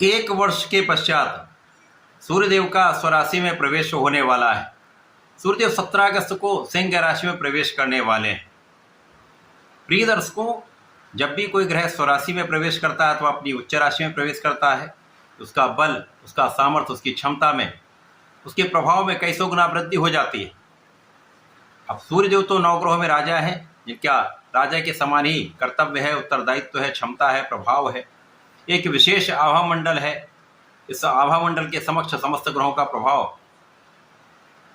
एक वर्ष के पश्चात सूर्यदेव का स्वराशि में प्रवेश होने वाला है। सूर्यदेव 17 अगस्त को सिंह राशि में प्रवेश करने वाले हैं। प्रिय दर्शकों, जब भी कोई ग्रह स्वराशि में प्रवेश करता है तो अपनी उच्च राशि में प्रवेश करता है, उसका बल, उसका सामर्थ्य, उसकी क्षमता में, उसके प्रभाव में कई सौ गुना वृद्धि हो जाती है। अब सूर्यदेव तो नवग्रहों में राजा है, जिनका राजा के समान ही कर्तव्य है, उत्तरदायित्व है, क्षमता है, प्रभाव है। एक विशेष आभा मंडल है। इस आभा मंडल के समक्ष समस्त ग्रहों का प्रभाव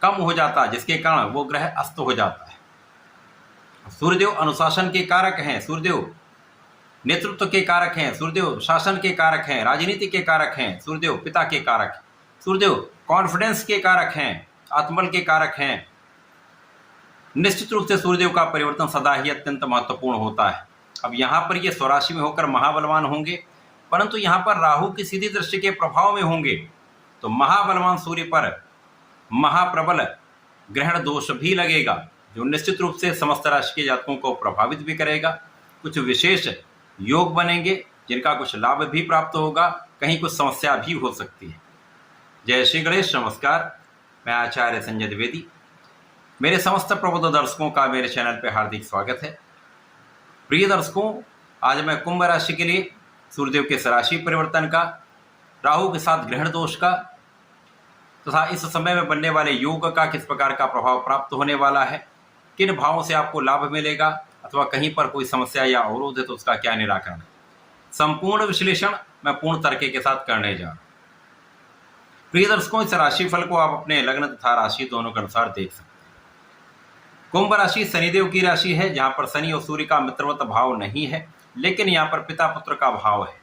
कम हो जाता है, जिसके कारण वो ग्रह अस्त हो जाता है। सूर्यदेव अनुशासन के कारक हैं, सूर्यदेव नेतृत्व के कारक हैं, सूर्यदेव शासन के कारक हैं, राजनीति के कारक हैं, सूर्यदेव पिता के कारक हैं, सूर्यदेव कॉन्फिडेंस के कारक हैं, आत्मबल के कारक हैं। निश्चित रूप से सूर्यदेव का परिवर्तन सदा ही अत्यंत महत्वपूर्ण होता है। अब यहाँ पर ये स्वराशि में होकर महाबलवान होंगे, परंतु यहाँ पर राहु की सीधी दृष्टि के प्रभाव में होंगे, तो महाबलवान सूर्य पर महाप्रबल ग्रहण दोष भी लगेगा, जो निश्चित रूप से समस्त राशि के जातकों को प्रभावित भी करेगा। कुछ विशेष योग बनेंगे, जिनका कुछ लाभ भी प्राप्त होगा, कहीं कुछ समस्या भी हो सकती है। जय श्री गणेश। नमस्कार, मैं आचार्य संजय द्विवेदी। मेरे समस्त प्रबुद्ध दर्शकों का मेरे चैनल पर हार्दिक स्वागत है। प्रिय दर्शकों, आज मैं कुंभ राशि के लिए सूर्यदेव के राशि परिवर्तन का, राहु के साथ ग्रहण दोष का तथा इस समय में बनने वाले योग का किस प्रकार का प्रभाव प्राप्त होने वाला है, किन भावों से आपको लाभ मिलेगा अथवा कहीं पर कोई समस्या या अवरोध है तो उसका क्या निराकरण है, संपूर्ण विश्लेषण मैं पूर्ण तरीके के साथ करने जा रहा हूं। प्रिय दर्शकों, इस राशिफल को आप अपने लग्न तथा राशि दोनों के अनुसार देख सकते हैं। कुंभ राशि शनिदेव की राशि है, जहां पर शनि और सूर्य का मित्रवत भाव नहीं है, लेकिन यहाँ पर पिता पुत्र का भाव है।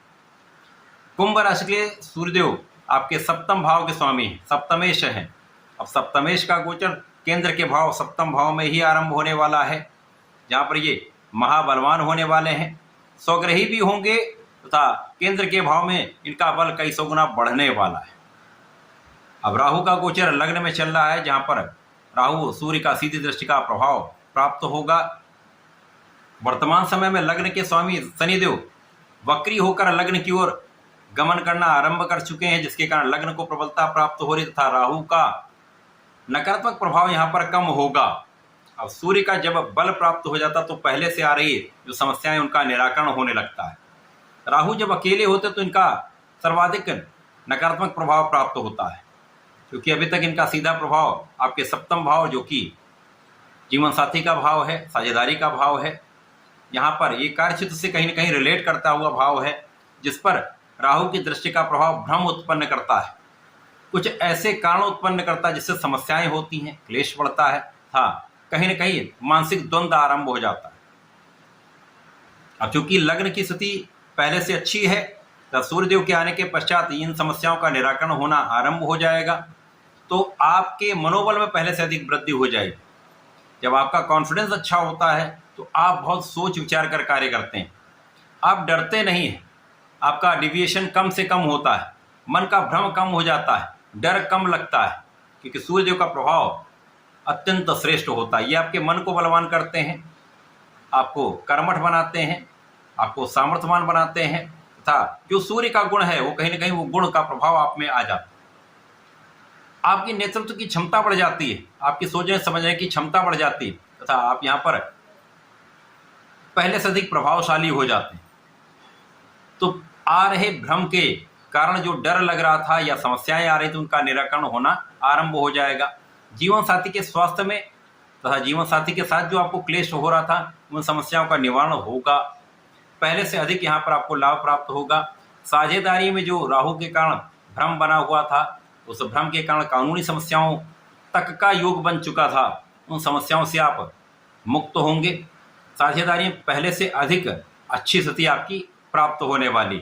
कुंभ राशि के लिए सूर्यदेव आपके सप्तम भाव के स्वामी हैं, सप्तमेश हैं। अब सप्तमेश का गोचर केंद्र के भाव सप्तम भाव में ही आरंभ होने वाला है, जहाँ पर ये महाबलवान होने वाले हैं, स्वग्रही भी होंगे तथा केंद्र के भाव में इनका बल कई सौ गुना बढ़ने वाला है। अब राहु का गोचर लग्न में चल रहा है, जहाँ पर राहु सूर्य का सीधी दृष्टि का प्रभाव प्राप्त होगा। वर्तमान समय में लग्न के स्वामी शनिदेव वक्री होकर लग्न की ओर गमन करना आरंभ कर चुके हैं, जिसके कारण लग्न को प्रबलता प्राप्त हो रही तथा राहु का नकारात्मक प्रभाव यहाँ पर कम होगा। अब सूर्य का जब बल प्राप्त हो जाता तो पहले से आ रही जो समस्याएं उनका निराकरण होने लगता है। राहु जब अकेले होते तो इनका सर्वाधिक नकारात्मक प्रभाव प्राप्त होता है, क्योंकि अभी तक इनका सीधा प्रभाव आपके सप्तम भाव, जो कि जीवन साथी का भाव है, साझेदारी का भाव है, यहाँ पर ये कार्यक्षेत्र से कहीं न कहीं रिलेट करता हुआ भाव है, जिस पर राहु की दृष्टि का प्रभाव भ्रम उत्पन्न करता है, कुछ ऐसे कारण उत्पन्न करता है जिससे समस्याएं होती हैं, क्लेश बढ़ता है, हाँ कहीं न कहीं मानसिक द्वंद्व आरंभ हो जाता है। अब चूंकि लग्न की स्थिति पहले से अच्छी है, तो सूर्यदेव के आने के पश्चात इन समस्याओं का निराकरण होना आरंभ हो जाएगा, तो आपके मनोबल में पहले से अधिक वृद्धि हो जाएगी। जब आपका कॉन्फिडेंस अच्छा होता है तो आप बहुत सोच विचार कर कार्य करते हैं, आप डरते नहीं हैं, आपका डिविएशन कम से कम होता है, मन का भ्रम कम हो जाता है, डर कम लगता है, क्योंकि सूर्यदेव का प्रभाव अत्यंत श्रेष्ठ होता है। ये आपके मन को बलवान करते हैं, आपको कर्मठ बनाते हैं, आपको सामर्थ्यवान बनाते हैं, तथा जो सूर्य का गुण है वो कहीं ना कहीं वो गुण का प्रभाव आप में आ जाता है। आपकी नेतृत्व की क्षमता बढ़ जाती है, आपकी सोचने समझने की क्षमता बढ़ जाती है, तथा आप यहाँ पर पहले से अधिक प्रभावशाली हो जाते हैं। तो आ रहे भ्रम के कारण जो डर लग रहा था या समस्याएं आ रही थी, उनका निराकरण होना आरंभ हो जाएगा। जीवन साथी के स्वास्थ्य में तथा जीवन साथी के साथ जो आपको क्लेश हो रहा था, उन समस्याओं का निवारण होगा। पहले से अधिक यहाँ पर आपको लाभ प्राप्त होगा। साझेदारी में जो राहु के कारण भ्रम बना हुआ था, उस भ्रम के कारण कानूनी समस्याओं तक का योग बन चुका था, उन समस्याओं से आप मुक्त होंगे। साझेदारी में पहले से अधिक अच्छी स्थिति आपकी प्राप्त होने वाली,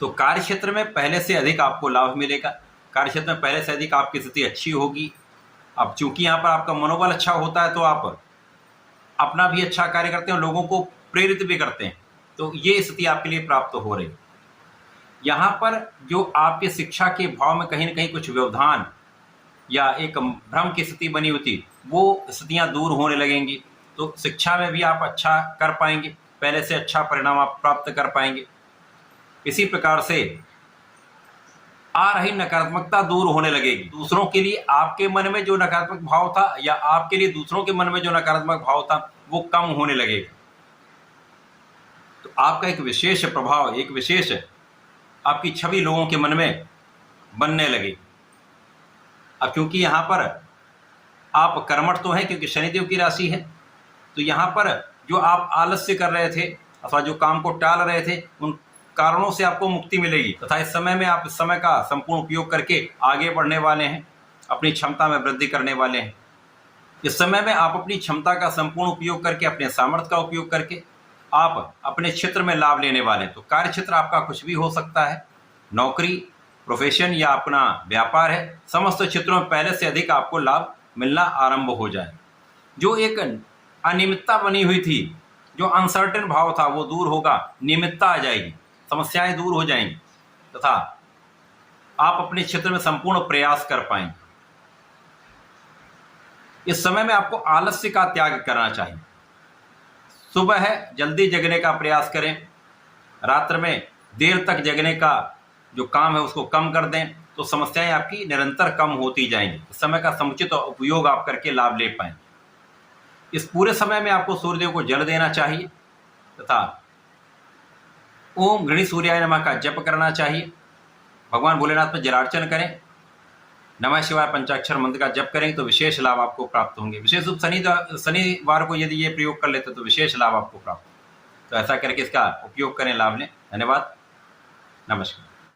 तो कार्यक्षेत्र में पहले से अधिक आपको लाभ मिलेगा, कार्यक्षेत्र में पहले से अधिक आपकी स्थिति अच्छी होगी। अब चूंकि यहाँ पर आपका मनोबल अच्छा होता है तो आप अपना भी अच्छा कार्य करते हैं, लोगों को प्रेरित भी करते हैं, तो ये स्थिति आपके लिए प्राप्त हो रही। यहाँ पर जो आपके शिक्षा के भाव में कहीं ना कहीं कुछ व्यवधान या एक भ्रम की स्थिति बनी होती, वो स्थितियाँ दूर होने लगेंगी, तो शिक्षा में भी आप अच्छा कर पाएंगे, पहले से अच्छा परिणाम आप प्राप्त कर पाएंगे। इसी प्रकार से आ रही नकारात्मकता दूर होने लगेगी। दूसरों के लिए आपके मन में जो नकारात्मक भाव था या आपके लिए दूसरों के मन में जो नकारात्मक भाव था वो कम होने लगेगा। तो आपका एक विशेष प्रभाव, एक विशेष आपकी छवि लोगों के मन में बनने लगेगी। अब क्योंकि यहाँ पर आप कर्मठ तो हैं, क्योंकि शनिदेव की राशि है, तो यहाँ पर जो आप आलस्य कर रहे थे अथवा जो काम को टाल रहे थे उन कारणों से आपको मुक्ति मिलेगी तथा इस समय में आप इस समय का संपूर्ण उपयोग करके आगे बढ़ने वाले हैं, अपनी क्षमता में वृद्धि करने वाले हैं। इस समय में आप अपनी क्षमता का संपूर्ण उपयोग करके, अपने सामर्थ्य का उपयोग करके आप अपने क्षेत्र में लाभ लेने वाले हैं। तो कार्य क्षेत्र आपका कुछ भी हो सकता है, नौकरी, प्रोफेशन या अपना व्यापार है, समस्त क्षेत्रों में पहले से अधिक आपको लाभ मिलना आरंभ हो जाए। जो एक अनियमितता बनी हुई थी, जो अनसर्टेन भाव था वो दूर होगा, नियमितता आ जाएगी, समस्याएं दूर हो जाएंगी तथा आप अपने क्षेत्र में संपूर्ण प्रयास कर पाएंगे। इस समय में आपको आलस्य का त्याग करना चाहिए। सुबह है जल्दी जगने का प्रयास करें, रात्र में देर तक जगने का जो काम है उसको कम कर दें, तो समस्याएं आपकी निरंतर कम होती जाएंगी। इस समय का समुचित उपयोग आप करके लाभ ले पाएंगे। इस पूरे समय में आपको सूर्यदेव को जल देना चाहिए तथा ओम गृणी सूर्याय नमः का जप करना चाहिए। भगवान भोलेनाथ में जलार्चन करें, नमः शिवाय पंचाक्षर मंत्र का जप करेंगे तो विशेष लाभ आपको प्राप्त होंगे। विशेष रूप शनिवार को यदि ये प्रयोग कर लेते तो विशेष लाभ आपको प्राप्त होगा। तो ऐसा करके इसका उपयोग करें, लाभ लें। धन्यवाद, नमस्कार।